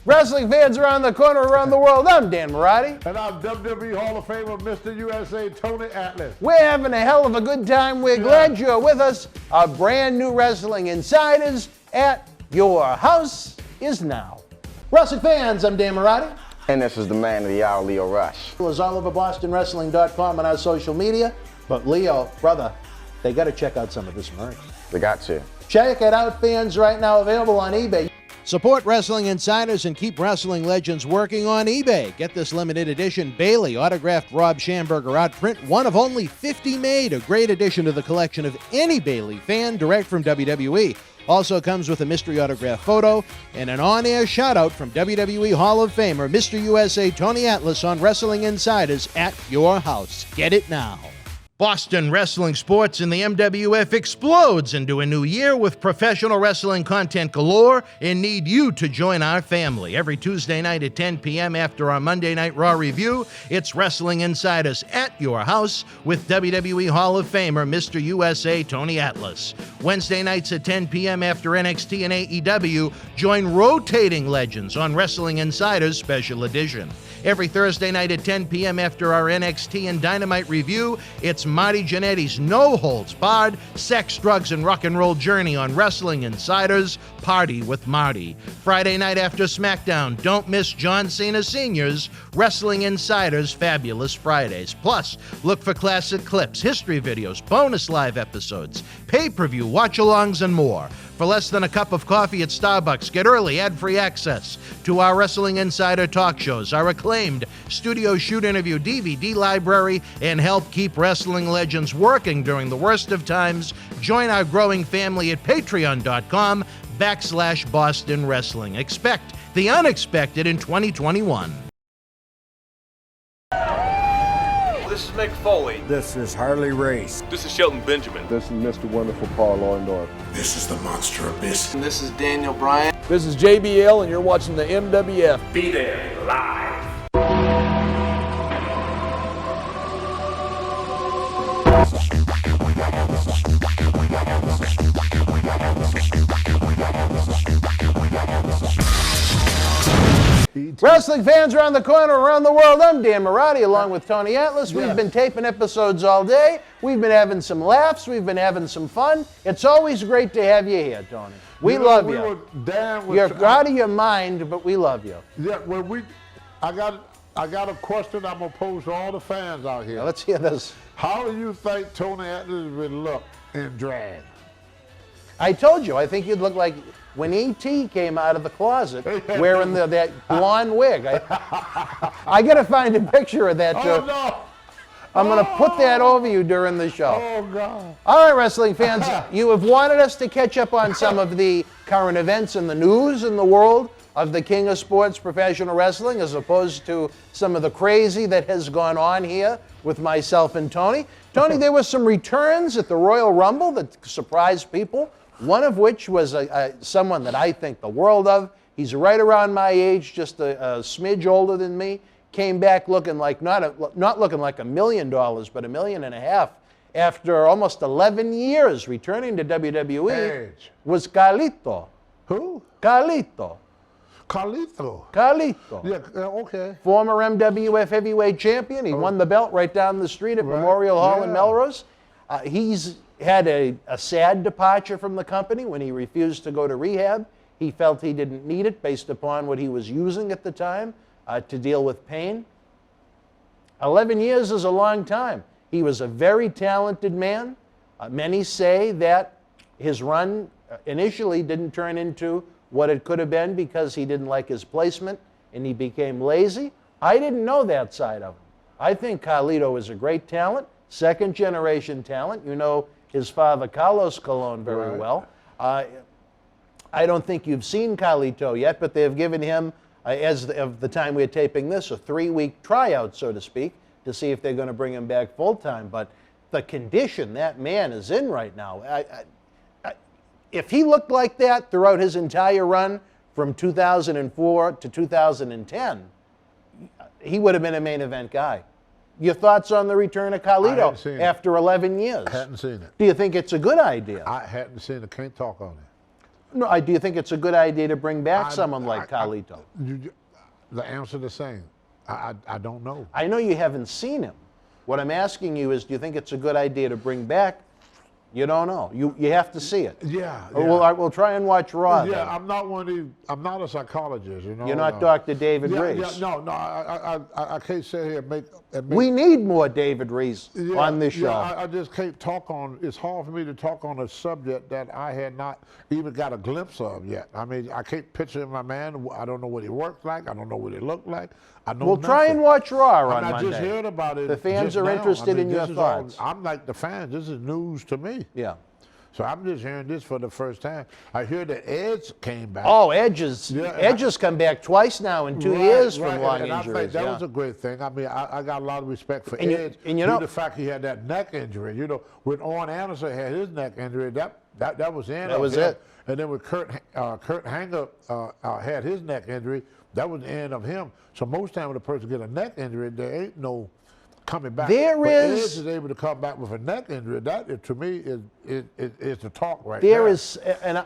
Wrestling fans around the corner, around the world, I'm Dan Marty. And I'm WWE Hall of Famer, Mr. USA, Tony Atlas. We're having a hell of a good time. We're glad you're with us. Our brand new Wrestling Insiders at your house is now. Wrestling fans, I'm Dan Marty. And this is the man of the hour, Leo Rush. It was all over BostonWrestling.com and our social media. But Leo, brother, they got to check out some of this merch. They got to. Check it out, fans, right now, available on eBay. Support Wrestling Insiders and keep wrestling legends working on eBay. Get this limited edition Bailey autographed Rob Schamberger outprint, one of only 50 made. A great addition to the collection of any Bailey fan, direct from WWE. Also comes with a mystery autograph photo and an on-air shout-out from WWE Hall of Famer Mr. USA Tony Atlas on Wrestling Insiders at your house. Get it now. Boston Wrestling Sports and the MWF explodes into a new year with professional wrestling content galore and need you to join our family. Every Tuesday night at 10 p.m. after our Monday Night Raw review, it's Wrestling Insiders at your house with WWE Hall of Famer Mr. USA Tony Atlas. Wednesday nights at 10 p.m. after NXT and AEW, join rotating legends on Wrestling Insiders Special Edition. Every Thursday night at 10 p.m. after our NXT and Dynamite review, it's Marty Jannetty's No Holds Barred Sex, Drugs, and Rock and Roll journey on Wrestling Insiders Party with Marty. Friday night after SmackDown, don't miss John Cena Sr.'s Wrestling Insiders Fabulous Fridays. Plus, look for classic clips, history videos, bonus live episodes, pay-per-view watch-alongs, and more. For less than a cup of coffee at Starbucks, get early ad-free access to our Wrestling Insider talk shows, our acclaimed studio shoot interview DVD library, and help keep wrestling legends working during the worst of times. Join our growing family at patreon.com/Boston Wrestling. Expect the unexpected in 2021. This is Mick Foley. This is Harley Race. This is Shelton Benjamin. This is Mr. Wonderful Paul Orndorff. This is the Monster Abyss. And this is Daniel Bryan. This is JBL, and you're watching the MWF. Be there live. Wrestling fans around the corner, around the world, I'm Dan Marty along with Tony Atlas. We've been taping episodes all day. We've been having some laughs. We've been having some fun. It's always great to have you here, Tony. We love you. You're out of your mind, but we love you. Yeah, well, I got a question I'm gonna pose to all the fans out here. Now, let's hear this. How do you think Tony Atlas would look in drag? I told you, I think you'd look like when E.T. came out of the closet wearing that blonde wig. I got to find a picture of that. Oh, no. I'm going to put that over you during the show. Oh, God. All right, wrestling fans, you have wanted us to catch up on some of the current events in the news in the world of the king of sports, professional wrestling, as opposed to some of the crazy that has gone on here with myself and Tony. Tony, there were some returns at the Royal Rumble that surprised people. One of which was someone that I think the world of. He's right around my age, just a smidge older than me. Came back looking like not looking like $1 million, but $1.5 million after almost 11 years returning to WWE. Was Carlito. Who? Carlito. Carlito. Carlito. Yeah, okay. Former MWF heavyweight champion. He won the belt right down the street at Memorial Hall in Melrose. He's had a sad departure from the company when he refused to go to rehab. He felt he didn't need it based upon what he was using at the time to deal with pain. 11 years is a long time. He was a very talented man. Many say that his run initially didn't turn into what it could have been because he didn't like his placement and he became lazy. I didn't know that side of him. I think Carlito is a great talent, second generation talent. You know his father, Carlos Colon, very well. I don't think you've seen Carlito yet, but they've given him, as of the time we're taping this, a 3-week tryout, so to speak, to see if they're going to bring him back full-time. But the condition that man is in right now, if he looked like that throughout his entire run from 2004 to 2010, he would have been a main event guy. Your thoughts on the return of Carlito after 11 years? I hadn't seen it. Do you think it's a good idea? I hadn't seen it. Can't talk on it. No, do you think it's a good idea to bring back someone like Carlito? The answer the same. I don't know. I know you haven't seen him. What I'm asking you is, do you think it's a good idea to bring back? You don't know. You have to see it. Yeah. We'll try and watch Raw. Yeah, then. I'm not one of these. I'm not a psychologist. You know. You're not Dr. David Yeah, Reese. yeah, no. I can't sit here and make. We need more David Reese on this show. I just can't talk on. It's hard for me to talk on a subject that I had not even got a glimpse of yet. I mean, I can't picture my man. I don't know what he works like. I don't know what he looked like. I know. We'll try and watch Raw on I Monday. just heard about it. The fans just are now. interested in your this is all- thoughts. I'm like the fans. This is news to me. Yeah. So I'm just hearing this for the first time. I hear that Edge came back. Oh, Edge has come back twice now in 2 years from long and injuries. I think that was a great thing. I mean, I got a lot of respect for And Edge. you know, the fact he had that neck injury. You know, when Orn Anderson had his neck injury, that was the end. That was it. And then when Kurt Hanger had his neck injury, that was the end of him. So most time when a person get a neck injury, there ain't no coming back. There but is- Edge is able to come back with a neck injury. That to me is the talk right There now. is, and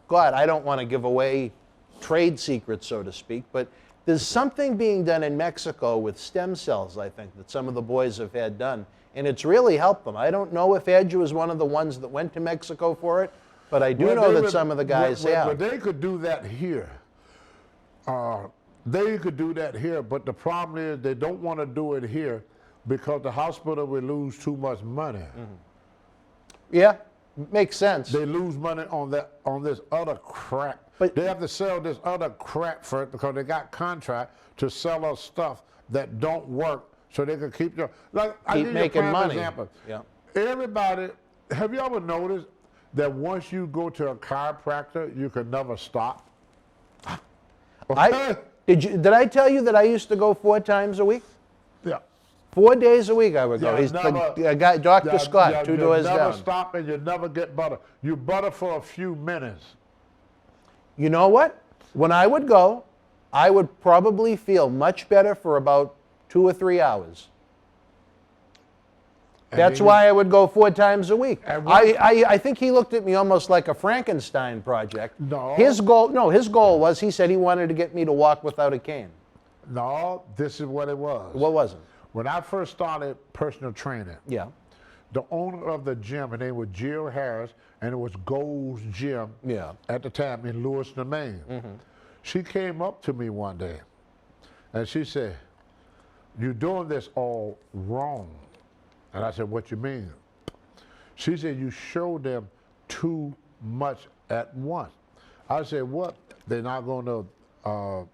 God, I don't want to give away trade secrets, so to speak, but there's something being done in Mexico with stem cells, I think, that some of the boys have had done, and it's really helped them. I don't know if Edge was one of the ones that went to Mexico for it, but I do know that some of the guys have. Well, they could do that here. They could do that here, but the problem is they don't want to do it here because the hospital will lose too much money. Mm-hmm. Yeah, makes sense. They lose money on this other crap. But they have to sell this other crap for it because they got contract to sell us stuff that don't work, so they can keep your I give you a making prime money. Example. Yeah. Everybody, have you ever noticed that once you go to a chiropractor, you can never stop? Did I tell you that I used to go 4 times a week? Yeah. 4 days a week I would go. Yeah, He's never- the guy, Dr. Scott, 2 doors You never down. stop and you never get butter. You butter for a few minutes. You know what? When I would go, I would probably feel much better for about 2 or 3 hours. That's why I would go 4 times a week. I think he looked at me almost like a Frankenstein project. No. His goal was, he said he wanted to get me to walk without a cane. No, this is what it was. What was it? When I first started personal training, Yeah. the owner of the gym, her name was Jill Harris, and it was Gold's Gym at the time in Lewiston, Maine. Mm-hmm. She came up to me one day, and she said, "You're doing this all wrong." And I said, "What you mean?" She said, "You show them too much at once." I said, "What? They're not going to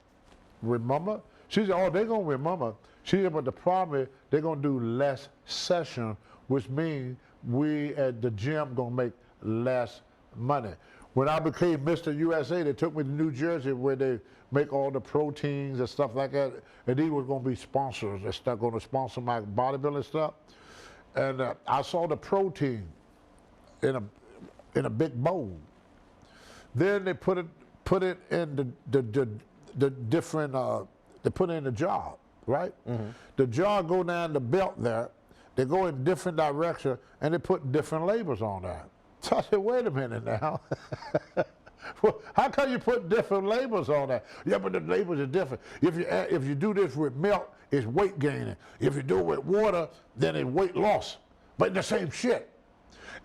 remember?" She said, "Oh, they're going to remember." She said, "But the problem is they're going to do less session, which means we at the gym going to make less money." When I became Mr. USA, they took me to New Jersey where they make all the proteins and stuff like that. And these were going to be sponsors. They're going to sponsor my bodybuilding stuff. And I saw the protein in a big bowl. Then they put it in the different. They put it in the jar, right? Mm-hmm. The jar go down the belt there. They go in different direction, and they put different labels on there. So I said, "Wait a minute now. Well, how come you put different labels on that?" "Yeah, but the labels are different. If you do this with milk, it's weight gaining. If you do it with water, then it's weight loss. But the same shit."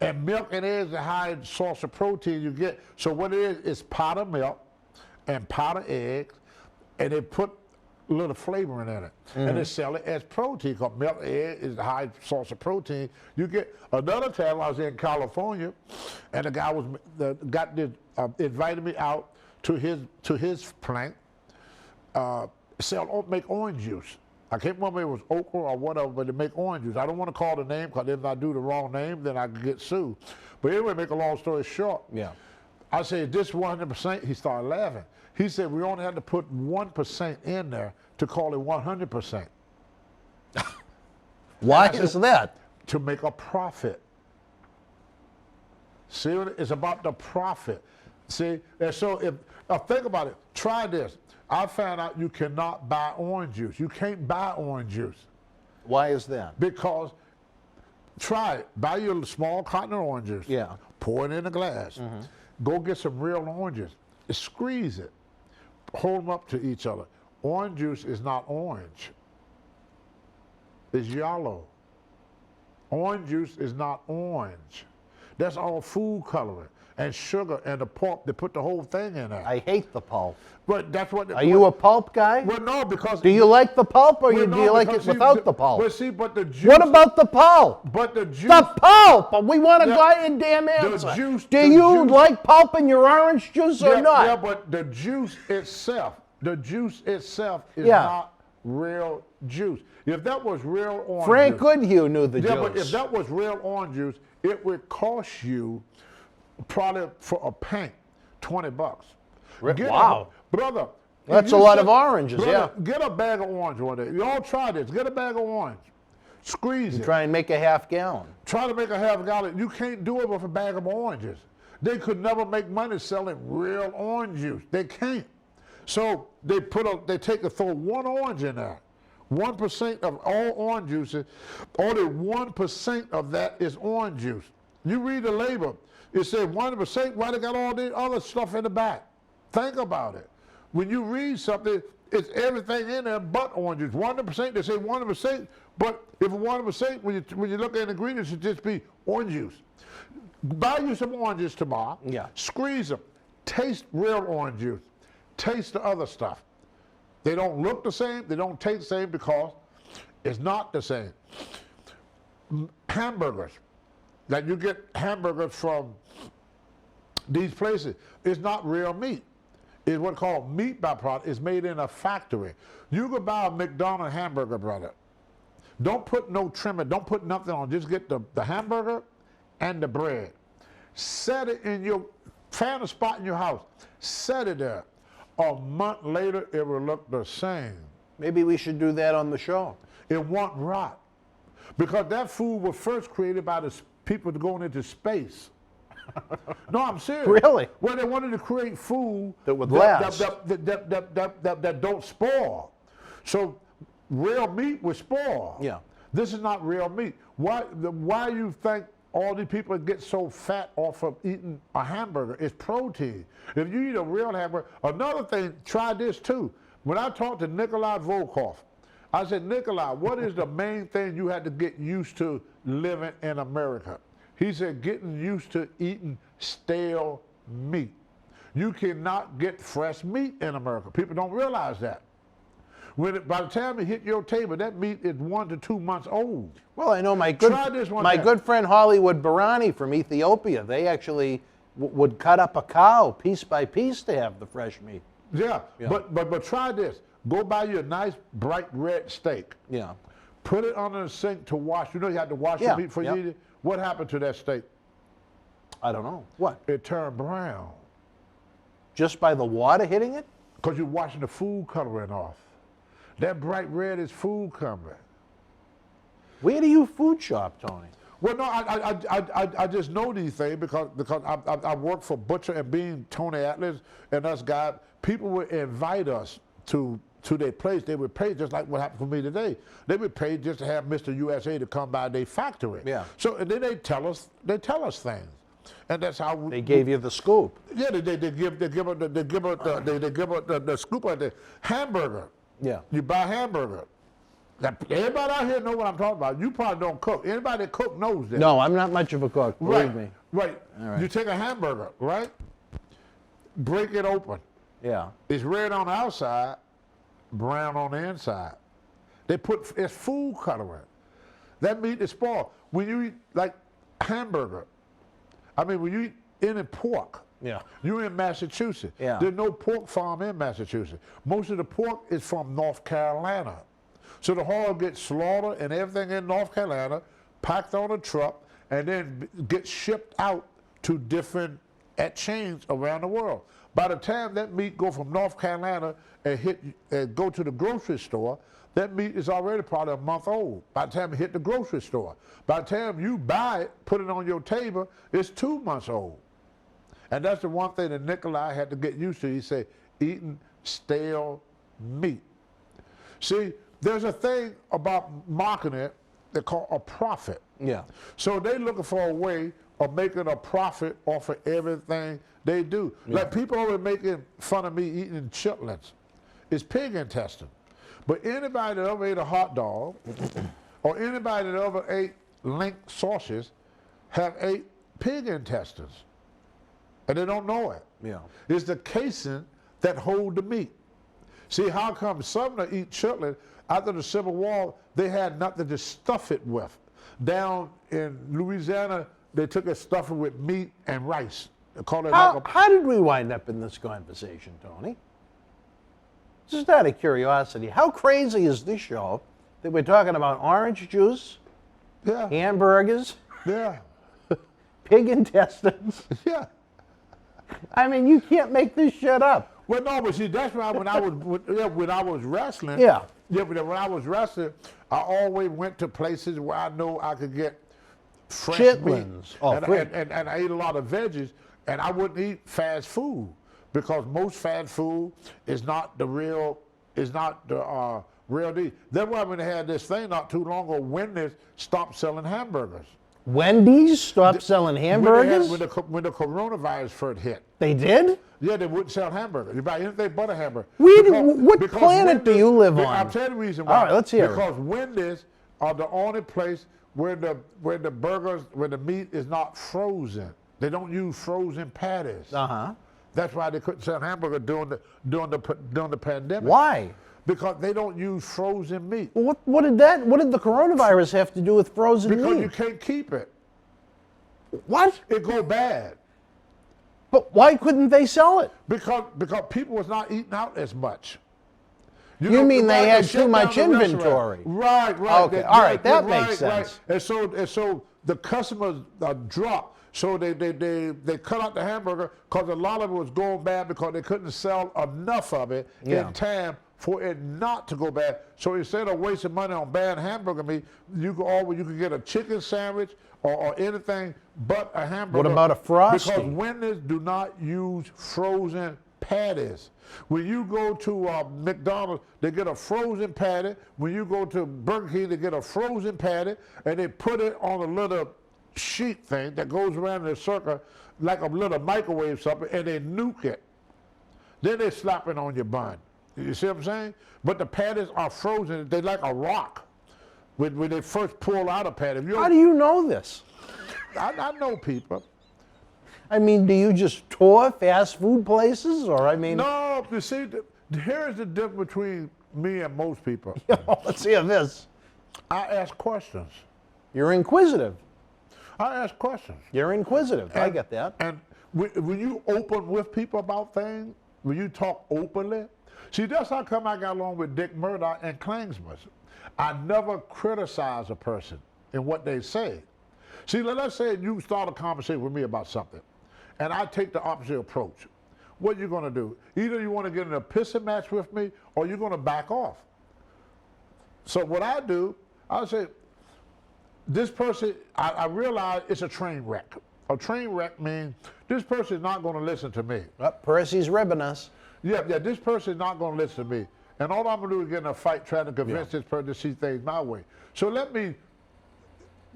And milk and eggs are high source of protein you get. So what it is powdered milk and powdered eggs, and they put a little flavoring in it. Mm-hmm. And they sell it as protein, because milk and egg is a high source of protein. You get another time I was in California, and the guy invited me out to his plant, make orange juice. I can't remember if it was okra or whatever, but they make orange juice. I don't want to call the name, because if I do the wrong name, then I could get sued. But anyway, make a long story short. Yeah. I said, "This 100%, he started laughing. He said, "We only had to put 1% in there to call it 100%. Why is that? To make a profit. See, it's about the profit. See, and so think about it. Try this. I found out you cannot buy orange juice. You can't buy orange juice. Why is that? Because, try it. Buy your small cotton oranges. Yeah. Pour it in a glass. Mm-hmm. Go get some real oranges. Squeeze it. Hold them up to each other. Orange juice is not orange. It's yellow. Orange juice is not orange. That's all food coloring and sugar and the pulp. They put the whole thing in there. I hate the pulp. But that's what. Are you a pulp guy? Well, no, because. Do you like the pulp, or well, do you like it see, without the pulp? Well, see, but the juice. What about the pulp? But the juice. The pulp! We want a Yeah, goddamn answer. juice- Do the you juice- like pulp in your orange juice or Yeah, not? yeah, but the juice itself is Yeah. not real juice. If that was real orange Frank juice, Goodhue knew the yeah, but juice. if that was real orange juice, it would cost you probably for a pint $20. Wow. Brother. That's if you a lot said- of oranges, brother, Get a bag of orange one day. Y'all try this. Get a bag of orange. Squeeze it. Try and make a half gallon. Try to make a half gallon. You can't do it with a bag of oranges. They could never make money selling real orange juice. They can't. So they throw one orange in there. 1% of all orange juices, only 1% of that is orange juice. You read the label, it says 1%, why they got all the other stuff in the back? Think about it. When you read something, it's everything in there but orange juice. 1%, they say 1%, but if 1%, when you look at the ingredients, it just be orange juice. Buy you some oranges tomorrow. Yeah. Squeeze them. Taste real orange juice. Taste the other stuff. They don't look the same. They don't taste the same because it's not the same. Hamburgers. Like you get hamburgers from these places. It's not real meat. It's what's called meat byproduct. It's made in a factory. You could buy a McDonald's hamburger, brother. Don't put no trim. Don't put nothing on. Just get the hamburger and the bread. Set it in find a spot in your house. Set it there. A month later, it will look the same. Maybe we should do that on the show. It won't rot. Because that food was first created by the people going into space. No, I'm serious. Really? Well, they wanted to create food That would last. that don't spoil. So real meat would spoil. Yeah. This is not real meat. Why you think all these people get so fat off of eating a hamburger? It's protein. If you eat a real hamburger, another thing, try this too. When I talked to Nikolai Volkov, I said, Nikolai, what is the main thing you had to get used to living in America? He said, getting used to eating stale meat. You cannot get fresh meat in America. People don't realize that. By the time it hit your table, that meat is 1 to 2 months old. Well, I know my Try this one day. good friend Hollywood Barani from Ethiopia, they actually would cut up a cow piece by piece to have the fresh meat. Yeah, Yeah. But try this. Go buy you a nice bright red steak. Yeah. Put it under the sink to wash. You know you have to wash Yeah, your meat before yep. you eat it? What happened to that steak? I don't know. What? It turned brown. Just by the water hitting it? Because you're washing the food coloring off. That bright red is food coloring. Where do you food shop, Tony? Well, no, I just know these things because I work for Butcher and Bean, Tony Atlas, and us guys. People would invite us to their place. They would pay just like what happened for me today. They would pay just to have Mr. USA to come by their factory. Yeah. So and then they tell us things, and that's how They gave you the scoop. Yeah, they give the scoop of the hamburger. Yeah. You buy hamburger. Now, everybody out here know what I'm talking about. You probably don't cook. Anybody that cook knows that. No, I'm not much of a cook, believe Right. me. Right. All right. You take a hamburger, right? Break it open. Yeah. It's red on the outside, brown on the inside. It's food coloring. That meat is spoiled. When you eat like hamburger, when you eat any pork, Yeah. you're in Massachusetts. Yeah. There's no pork farm in Massachusetts. Most of the pork is from North Carolina. So the hog gets slaughtered and everything in North Carolina, packed on a truck, and then gets shipped out to different chains around the world. By the time that meat go from North Carolina and go to the grocery store, that meat is already probably a month old. By the time it hit the grocery store, by the time you buy it, put it on your table, it's 2 months old. And that's the one thing that Nikolai had to get used to. He said, eating stale meat. See, there's a thing about marketing it they call a profit. Yeah. So they're looking for a way are making a profit off of everything they do. Like people always making fun of me eating chitlins. It's pig intestine. But anybody that ever ate a hot dog or anybody that ever ate link sausages have ate pig intestines. And they don't know it. Yeah. It's the casing that hold the meat. See, how come some that eat chitlin, after the Civil War, they had nothing to stuff it with. Down in Louisiana, they took it, stuffed it with meat and rice. They call it How did we wind up in this conversation, Tony? Just out of curiosity, how crazy is this show that we're talking about orange juice, yeah, hamburgers, yeah, pig intestines? yeah. I mean, you can't make this shit up. Well, no, but see, that's why when I was wrestling, but when I was wrestling, I always went to places where I know I could get fresh meat. And I ate a lot of veggies, and I wouldn't eat fast food because most fast food is not the real deal. That's why when they had this thing not too long ago, Wendy's stopped selling hamburgers. Wendy's stopped selling hamburgers? When the coronavirus first hit. They did? Yeah, they wouldn't sell hamburgers. You buy anything but a hamburger. What planet do you live on? I'll tell you the reason why. All right, let's hear it. Because Wendy's are the only place where the meat is not frozen. They don't use frozen patties. That's why they couldn't sell hamburger during the pandemic. Why? Because they don't use frozen meat. Well, what did the coronavirus have to do with frozen meat? Because you can't keep it. What? It go bad. But why couldn't they sell it? Because people was not eating out as much. You mean they had too much inventory? Right. Okay, all right, that makes sense. And so the customers dropped. So they cut out the hamburger because a lot of it was going bad because they couldn't sell enough of it in time for it not to go bad. So instead of wasting money on bad hamburger meat, you could get a chicken sandwich or anything but a hamburger. What about a Frosty? Because Wendy's do not use frozen patties. When you go to McDonald's, they get a frozen patty. When you go to Burger King, they get a frozen patty, and they put it on a little sheet thing that goes around in a circle like a little microwave something, and they nuke it. Then they slap it on your bun. You see what I'm saying? But the patties are frozen. They're like a rock when they first pull out a patty. How do you know this? I know people. I mean, do you just tour fast food places, or I mean? No, you see, here's the difference between me and most people. Let's hear this. I ask questions. You're inquisitive. I ask questions. You're inquisitive. I get that. And when you open with people about things, when you talk openly, see, that's how come I got along with Dick Murdoch and Klansman. I never criticize a person in what they say. See, let's say you start a conversation with me about something, and I take the opposite approach. What are you going to do? Either you want to get in a pissing match with me, or you're going to back off. So what I do, I say, this person, I realize it's a train wreck. A train wreck means this person is not going to listen to me. Percy's ribbing us. Yeah, this person is not going to listen to me. And all I'm going to do is get in a fight trying to convince this person to see things my way. So let me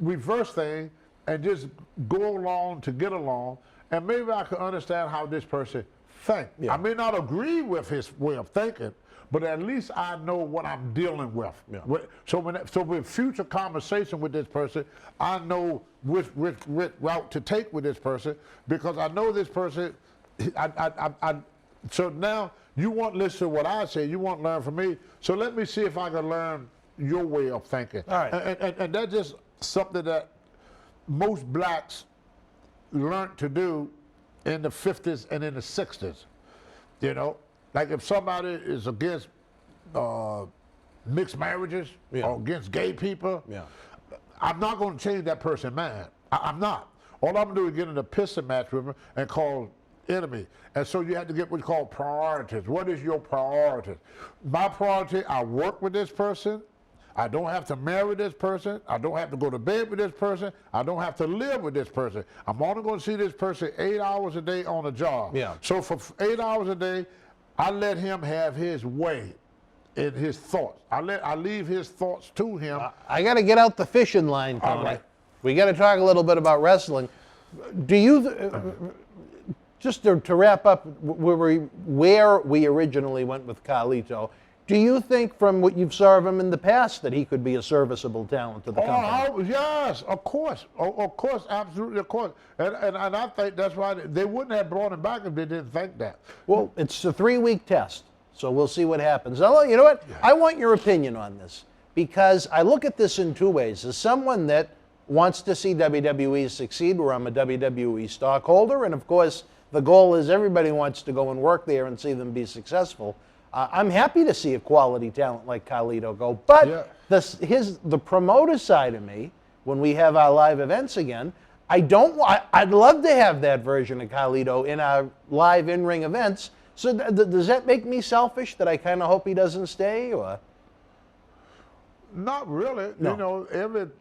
reverse things and just go along to get along, and maybe I can understand how this person thinks. I may not agree with his way of thinking, but at least I know what I'm dealing with. So with future conversation with this person, I know which route to take with this person, because I know this person. So now you won't listen to what I say. You won't learn from me. So let me see if I can learn your way of thinking. All right. And that's just something that most blacks learned to do in the 50s and in the 60s. You know, like if somebody is against mixed marriages or against gay people, I'm not going to change that person's mind. I'm not. All I'm going to do is get in a pissing match with them and call enemy. And so you have to get what's called priorities. What is your priority? My priority, I work with this person. I don't have to marry this person. I don't have to go to bed with this person. I don't have to live with this person. I'm only going to see this person 8 hours a day on a job. So for 8 hours a day, I let him have his way in his thoughts. I leave his thoughts to him. I got to get out the fishing line, Tony. All right. We got to talk a little bit about wrestling. Do you, just to wrap up where we originally went with Carlito, do you think from what you've saw of him in the past that he could be a serviceable talent to the company? Yes, of course. Of course, absolutely, of course. And I think that's why they wouldn't have brought him back if they didn't think that. Well, it's a 3-week test, so we'll see what happens. Now, you know what? Yeah. I want your opinion on this, because I look at this in 2 ways. As someone that wants to see WWE succeed, where I'm a WWE stockholder, and of course, the goal is everybody wants to go and work there and see them be successful. I'm happy to see a quality talent like Carlito go, but the promoter side of me, when we have our live events again, I'd love to have that version of Carlito in our live in-ring events. So does that make me selfish that I kind of hope he doesn't stay, or? Not really. No. You know,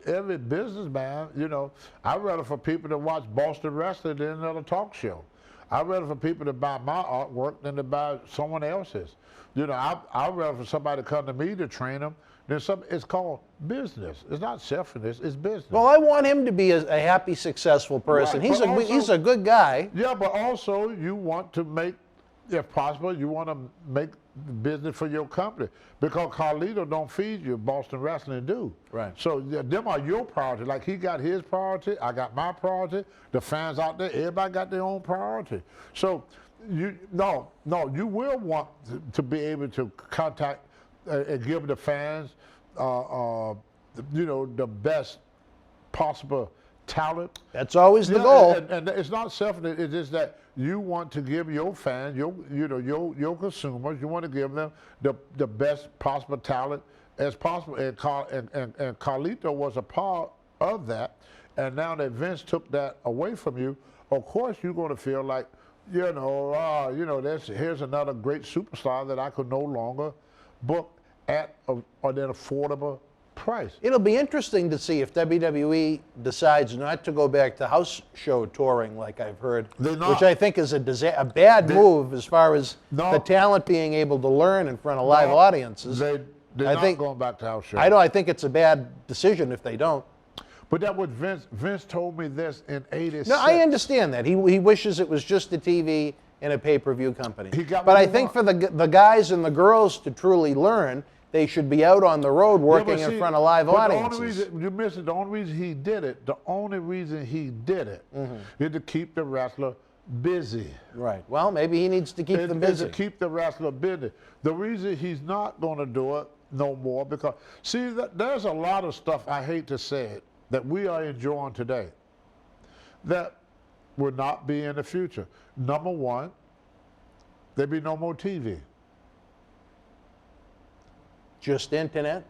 every businessman, you know, I'd rather for people to watch Boston wrestling than another talk show. I'd rather for people to buy my artwork than to buy someone else's. You know, I'd rather for somebody to come to me to train them than it's called business. It's not selfishness, it's business. Well, I want him to be a happy, successful person. Right. He's a good guy. Yeah, but also you want to make, if possible, you want to make business for your company, because Carlito don't feed you, Boston Wrestling do. Right. So them are your priority. Like he got his priority, I got my priority. The fans out there, everybody got their own priority. So you will want to be able to contact and give the fans, you know, the best possible talent. That's always the goal. And it's not selfish. It's just that you want to give your fans, your consumers, you want to give them the best possible talent as possible. And Carlito was a part of that. And now that Vince took that away from you, of course you're going to feel like, here's another great superstar that I could no longer book at an affordable price. It'll be interesting to see if WWE decides not to go back to house show touring, like I've heard, which I think is a bad move as far as the talent being able to learn in front of live audiences. They're not going back to house show. I think it's a bad decision if they don't. But that was Vince told me this in '86. No, I understand that. He wishes it was just a TV and a pay-per-view company. But I think for the guys and the girls to truly learn, they should be out on the road working in front of live audiences. You missed it. The only reason he did it, is to keep the wrestler busy. Right. Well, maybe he needs to keep them busy. To keep the wrestler busy. The reason he's not going to do it no more, because, see, there's a lot of stuff, I hate to say it, that we are enjoying today that will not be in the future. Number one, there'll be no more TV. Just internet?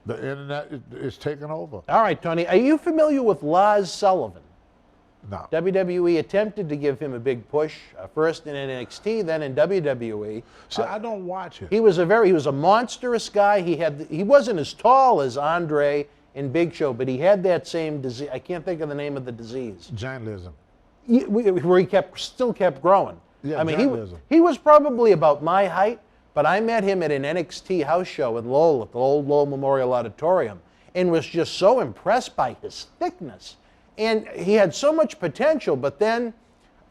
The internet is taking over. All right, Tony. Are you familiar with Lars Sullivan? No. WWE attempted to give him a big push, first in NXT, then in WWE. See, I don't watch it. He was a monstrous guy. He wasn't as tall as Andre and Big Show, but he had that same disease. I can't think of the name of the disease. Giantism. Where he still kept growing. Yeah, I mean, he was probably about my height, but I met him at an NXT house show in Lowell at the old Lowell Memorial Auditorium, and was just so impressed by his thickness. And he had so much potential, but then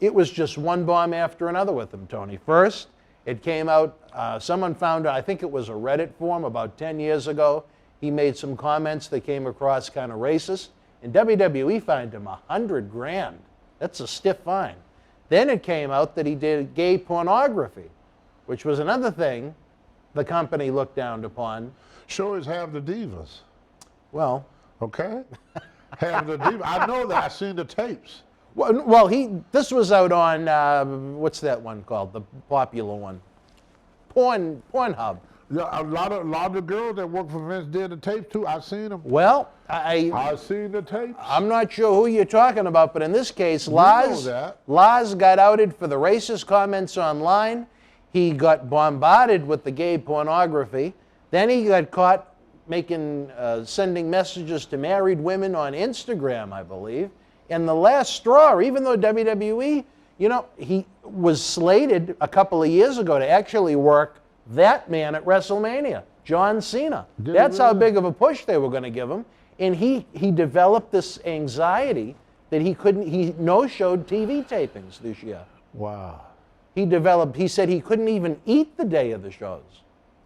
it was just one bomb after another with him, Tony. First, it came out, someone found out, I think it was a Reddit forum about 10 years ago. He made some comments that came across kind of racist, and WWE fined him $100,000. That's a stiff fine. Then it came out that he did gay pornography, which was another thing the company looked down upon. Sure as have the divas. Well. Okay? Have the divas. I know that. I've seen the tapes. Well, this was out on, what's that one called? The popular one. Pornhub. Yeah, a lot of the girls that work for Vince did the tapes too. I've seen them. Well, I've seen the tapes. I'm not sure who you're talking about, but in this case, Lars got outed for the racist comments online. He got bombarded with the gay pornography. Then he got caught sending messages to married women on Instagram, I believe. And the last straw, even though WWE, he was slated a couple of years ago to actually work that man at WrestleMania, John Cena. That's how big of a push they were going to give him. And he developed this anxiety that he no-showed TV tapings this year. Wow. He said he couldn't even eat the day of the shows.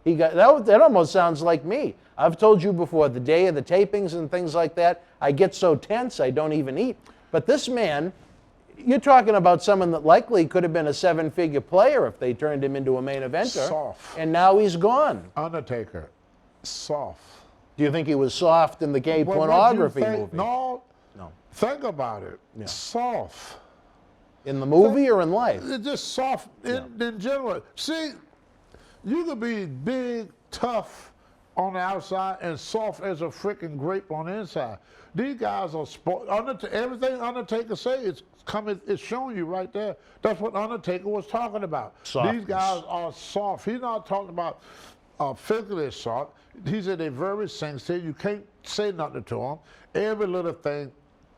That almost sounds like me. I've told you before, the day of the tapings and things like that, I get so tense I don't even eat. But this man, you're talking about someone that likely could have been a 7-figure player if they turned him into a main eventer. Soft. And now he's gone. Undertaker, soft. Do you think he was soft in the gay Well, pornography what you think- movie? No. No. Think about it. Yeah. Soft. In the movie or in life? It's just soft in general. See, you could be big, tough on the outside and soft as a freaking grape on the inside. These guys are everything Undertaker say it's showing you right there. That's what Undertaker was talking about. Softness. These guys are soft. He's not talking about physically soft. He said they're very sensitive. You can't say nothing to them. Every little thing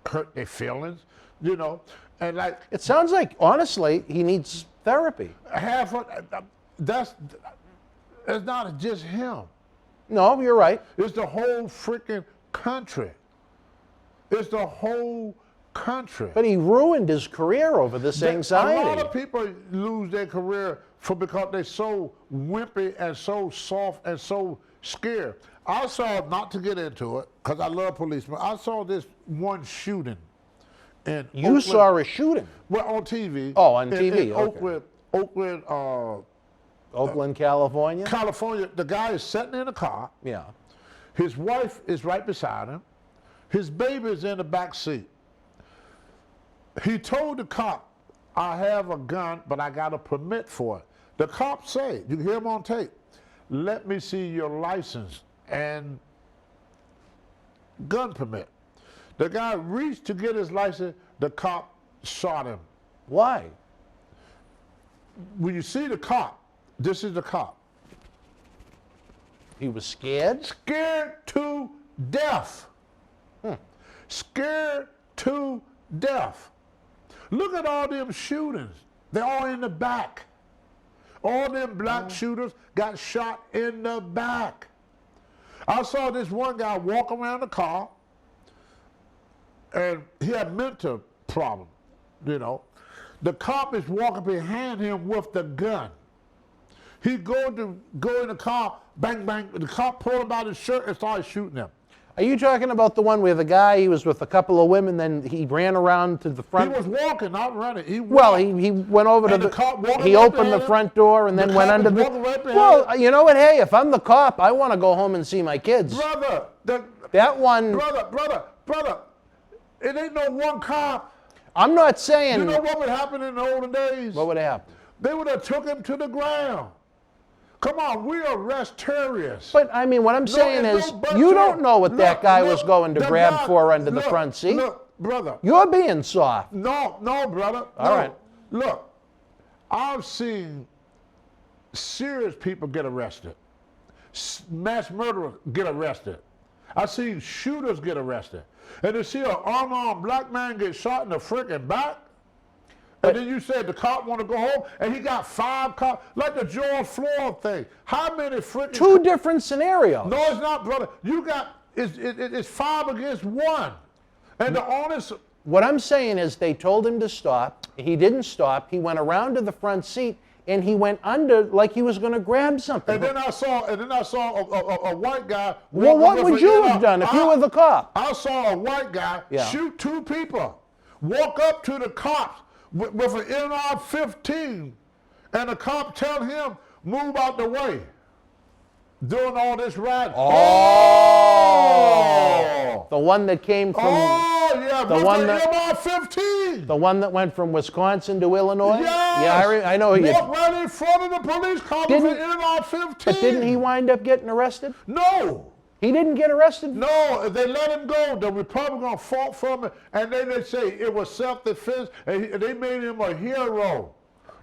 hurt their feelings, you know. And like It sounds like, honestly, he needs therapy. it's not just him. No, you're right. It's the whole freaking country. It's the whole country. But he ruined his career over this anxiety. A lot of people lose their career because they're so wimpy and so soft and so scared. I saw, not to get into it, because I love policemen, I saw this one shooting. In You Oakland, saw a shooting. Well, on TV. Oh, on in TV, okay. Oakland, Oakland, California? California. The guy is sitting in a car. Yeah. His wife is right beside him. His baby is in the back seat. He told the cop, I have a gun, but I got a permit for it. The cop said, you can hear him on tape, let me see your license and gun permit. The guy reached to get his license, the cop shot him. Why? When you see the cop, this is the cop. He was scared? Scared to death. Scared to death. Look at all them shootings. They're all in the back. All them black shooters got shot in the back. I saw this one guy walk around the car, and he had mental problem, you know. The cop is walking behind him with the gun. He go in the car, bang, bang. The cop pulled him out his shirt and started shooting him. Are you talking about the one where the guy, he was with a couple of women, then he ran around to the front? He was walking, not running. He went over to and the cop walking he right opened the behind front door and The then went cop under was the. walking right behind Well, him. you know what? Hey, if I'm the cop, I want to go home and see my kids. Brother, That one. brother, it ain't no one cop. I'm not saying. You know what would happen in the olden days? What would happen? They would have took him to the ground. Come on, we arrest terrorists. But I mean, what I'm saying it's is, no but you to don't know what that guy was look, going to the grab guy- for under the look, front seat. Look, brother. You're being soft. No, brother. All no. right. Look, I've seen serious people get arrested. Mass murderers get arrested. I've seen shooters get arrested. And to see an unarmed black man get shot in the freaking back, and then you said the cop want to go home, and he got 5 cops, like the George Floyd thing. How many freaking... Two different scenarios. No, it's not, brother. You got, it's 5 against 1. And the honest... What I'm saying is they told him to stop. He didn't stop. He went around to the front seat and he went under like he was going to grab something. And then I saw a white guy... Well, what walking would with you an have done if you were the cop? I saw a white guy Yeah. shoot 2 people, walk up to the cops with an NR-15, and the cop tell him, move out the way. Doing all this rioting. Oh! The one that came from yeah, the with one the that- MR-15. the one that went from Wisconsin to Illinois? Yes. Yeah, I know. Walk right in front of the police car with Didn't- an NR-15. But didn't he wind up getting arrested? No. He didn't get arrested? No, if they let him go, the Republicans fought from it, and then they say it was self-defense, and they made him a hero.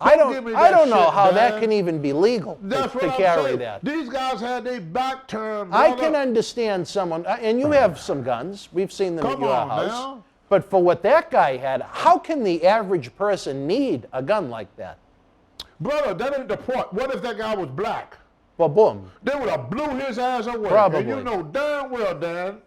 I give me don't that know shit, how man. that can even be legal That's to what I'm carry saying. that. These guys had their back turned. I brother. can understand someone, and you have some guns. We've seen them at Come your on, house. now. But for what that guy had, how can the average person need a gun like that? Brother, that ain't the point. What if that guy was black? Well, boom. They would have blew his ass away. Probably. And you know damn well, Dan,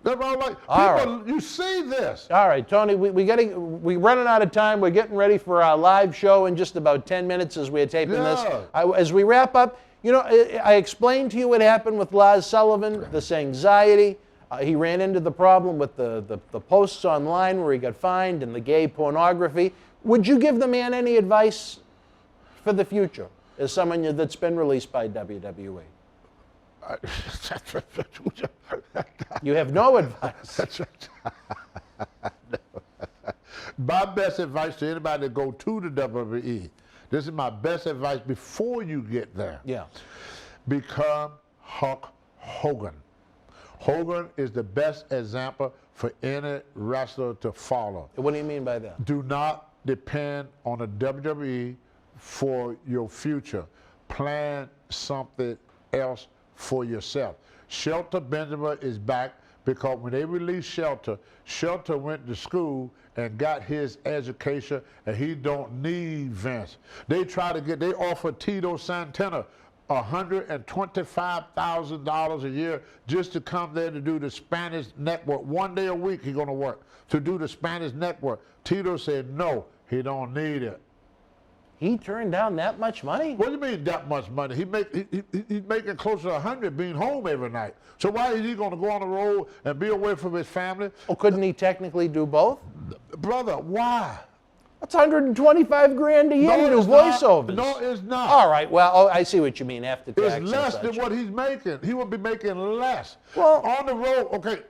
That's what I'm like. All People, you see this. All right, Tony, we're running out of time. We're getting ready for our live show in just about 10 minutes as we're taping this. As we wrap up, you know, I explained to you what happened with Lars Sullivan, this anxiety. He ran into the problem with the posts online where he got fined and the gay pornography. Would you give the man any advice for the future as someone that's been released by WWE? You have no advice. My best advice to anybody that go to the WWE, this is my best advice before you get there. Yeah. Become Hulk Hogan. Hogan is the best example for any wrestler to follow. What do you mean by that? Do not depend on the WWE for your future. Plan something else for yourself. Shelter Benjamin is back because when they released Shelter, Shelter went to school and got his education, and he don't need Vince. They offered Tito Santana $125,000 a year just to come there to do the Spanish network. 1 day a week he's gonna work to do the Spanish network. Tito said no, he don't need it. He turned down that much money? What do you mean that much money? He's making close to 100 being home every night. So why is he going to go on the road and be away from his family? Oh, couldn't he technically do both? Brother, why? That's $125,000 a year to do voiceovers. No, it's not. All right, well, I see what you mean after tax. It's less than what he's making. He would be making less. Well, on the road, okay,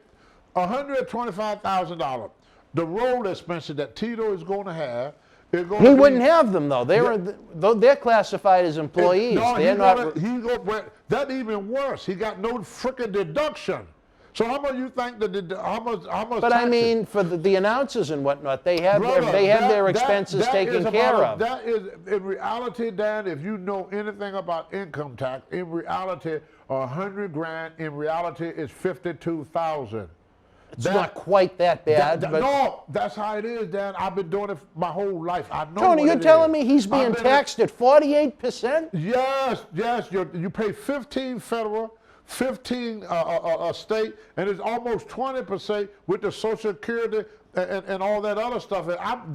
$125,000. The road expenses that Tito is going to have. He wouldn't have them though. They're classified as employees. They're not. That even worse. He got no freaking deduction. So how much you think how much? But I mean, for the announcers and whatnot, they have their expenses taken care of. That is in reality, Dan. If you know anything about income tax, in reality, $100,000 in reality is $52,000. It's not quite that bad. But no, that's how it is, Dan. I've been doing it my whole life. I know. Tony, you're telling me he's being taxed at 48%? Yes. You pay 15 federal, 15 state, and it's almost 20% with the Social Security and all that other stuff. I'm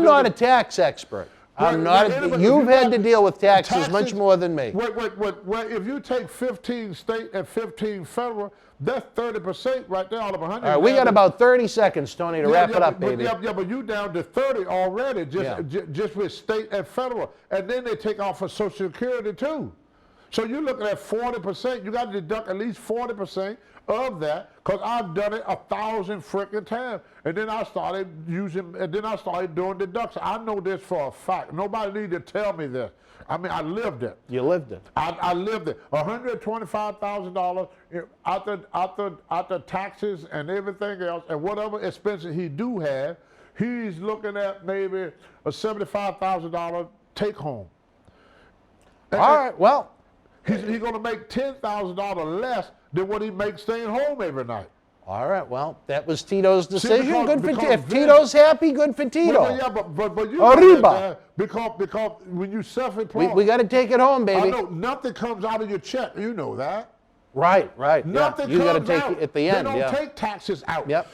not a tax expert. I'm not. You've had to deal with taxes much more than me. Wait. If you take 15 state and 15 federal, that's 30% right there out of 100. All right, we got about 30 seconds, Tony, to wrap it up, baby. But you down to 30 already, just with state and federal. And then they take off for Social Security too. So you're looking at 40%. You got to deduct at least 40% of that, because I've done it 1,000 freaking times. And then I started doing deductions. I know this for a fact. Nobody need to tell me this. I mean, I lived it. You lived it. I lived it. $125,000 after taxes and everything else, and whatever expenses he do have, he's looking at maybe a $75,000 take home. All right, well. He's going to make $10,000 less than what he makes staying home every night. All right, well, that was Tito's decision. If Tito's happy, good for Tito. But you Arriba. Because when you self-employed, we got to take it home, baby. I know nothing comes out of your check. You know that. Right. Nothing You got to comes take out. it at the end. They don't take taxes out. Yep.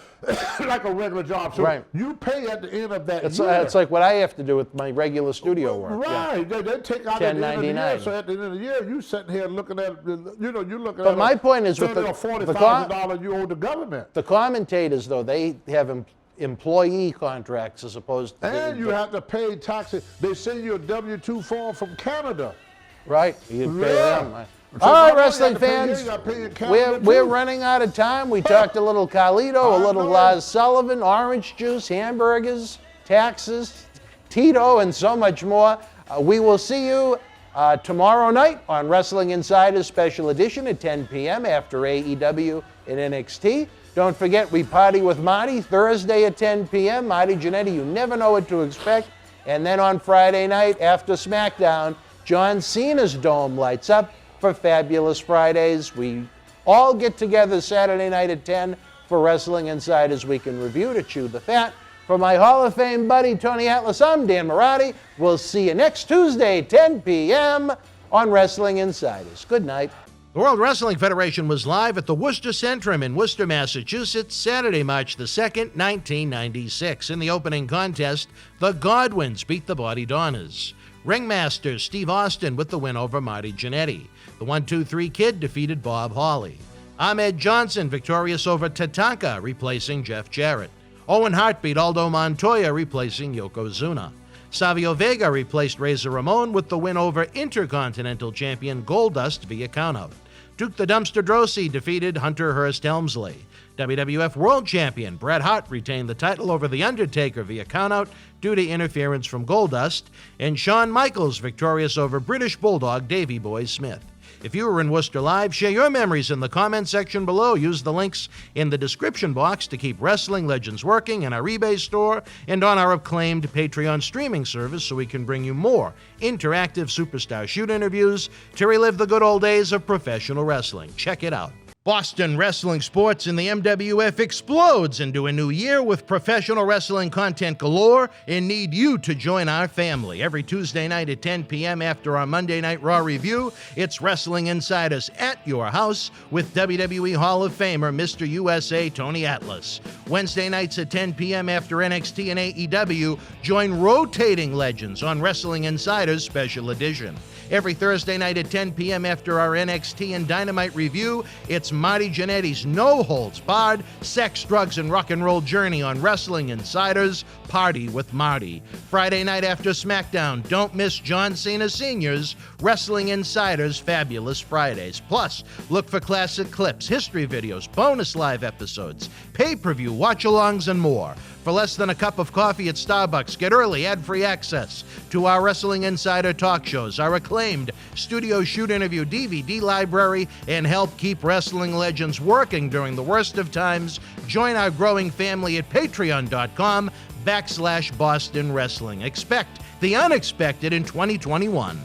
Like a regular job. So you pay at the end of that year. It's like what I have to do with my regular studio work. Right. Yeah. They take out at the end of the year. So at the end of the year, you sitting here looking at, you're looking at. But my point is, with $30,000 or $40,000 you owe the government. The commentators, though, they have employee contracts as opposed to. And you have to pay taxes. They send you a W-2 form from Canada. Right. You pay them. All right, wrestling fans, we're running out of time. We talked a little Carlito, a little Lars Sullivan, orange juice, hamburgers, taxes, Tito, and so much more. We will see you tomorrow night on Wrestling Insider's Special Edition at 10 p.m. after AEW and NXT. Don't forget, we party with Marty Thursday at 10 p.m. Marty Jannetty, you never know what to expect. And then on Friday night after SmackDown, John Cena's dome lights up for Fabulous Fridays. We all get together Saturday night at 10 for Wrestling Insiders Weekend Review to chew the fat. For my Hall of Fame buddy, Tony Atlas, I'm Dan Marati. We'll see you next Tuesday, 10 p.m. on Wrestling Insiders. Good night. The World Wrestling Federation was live at the Worcester Centrum in Worcester, Massachusetts, Saturday, March the 2nd, 1996. In the opening contest, the Godwins beat the Body Donners. Ringmaster Steve Austin with the win over Marty Jannetty. The 1-2-3 Kid defeated Bob Hawley. Ahmed Johnson victorious over Tatanka, replacing Jeff Jarrett. Owen Hart beat Aldo Montoya, replacing Yokozuna. Savio Vega replaced Razor Ramon with the win over Intercontinental Champion Goldust via countout. Duke the Dumpster Droese defeated Hunter Hearst Helmsley. WWF World Champion Bret Hart retained the title over The Undertaker via countout due to interference from Goldust, and Shawn Michaels victorious over British Bulldog Davey Boy Smith. If you were in Worcester Live, share your memories in the comment section below. Use the links in the description box to keep Wrestling Legends working in our eBay store and on our acclaimed Patreon streaming service so we can bring you more interactive Superstar Shoot interviews to relive the good old days of professional wrestling. Check it out. Boston Wrestling Sports in the MWF explodes into a new year with professional wrestling content galore and need you to join our family. Every Tuesday night at 10 p.m. after our Monday Night Raw review, it's Wrestling Insiders at your house with WWE Hall of Famer Mr. USA Tony Atlas. Wednesday nights at 10 p.m. after NXT and AEW, join rotating legends on Wrestling Insiders Special Edition. Every Thursday night at 10 p.m. after our NXT and Dynamite review, it's Marty Jannetty's no-holds-barred sex, drugs, and rock and roll journey on Wrestling Insiders Party with Marty. Friday night after SmackDown, don't miss John Cena Sr.'s Wrestling Insiders Fabulous Fridays. Plus, look for classic clips, history videos, bonus live episodes, pay-per-view watch-alongs, and more. For less than a cup of coffee at Starbucks, get early ad-free access to our Wrestling Insider talk shows, our acclaimed Studio Shoot interview DVD library, and help keep wrestling legends working during the worst of times. Join our growing family at patreon.com/Boston Wrestling. Expect the unexpected in 2021.